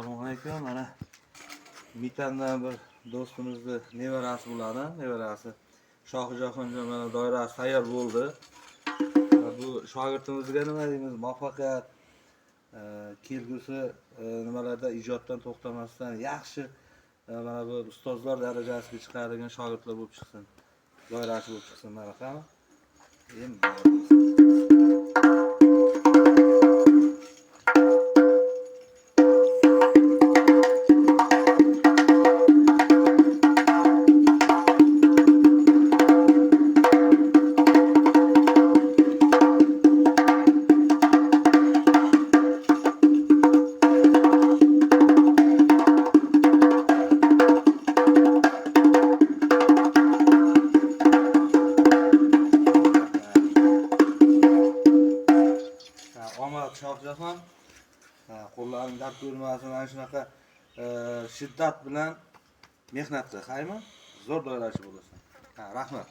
Assalomu alaykum. Mana Mitandan bir do'stimizni nevarasi bo'ladi, nevarasi. Shohijoxonjon mana doirasi tayyor bo'ldi. Bu shogirdimizga nima deymiz? Muvaffaqiyat, kelgusi nimalarda ijoddan to'xtamasdan yaxshi mana bu ustozlar darajasiga chiqadigan shogirdlar bo'lib chiqsin. Doirasi bo'lib chiqsin, marhamat. Omad Shohjahon, qo'llaring dard ko'rmasin, mana shunaqa shiddat bilan mehnat qil, qaymi? Zo'r doirachi bo'lasan. Rahmat.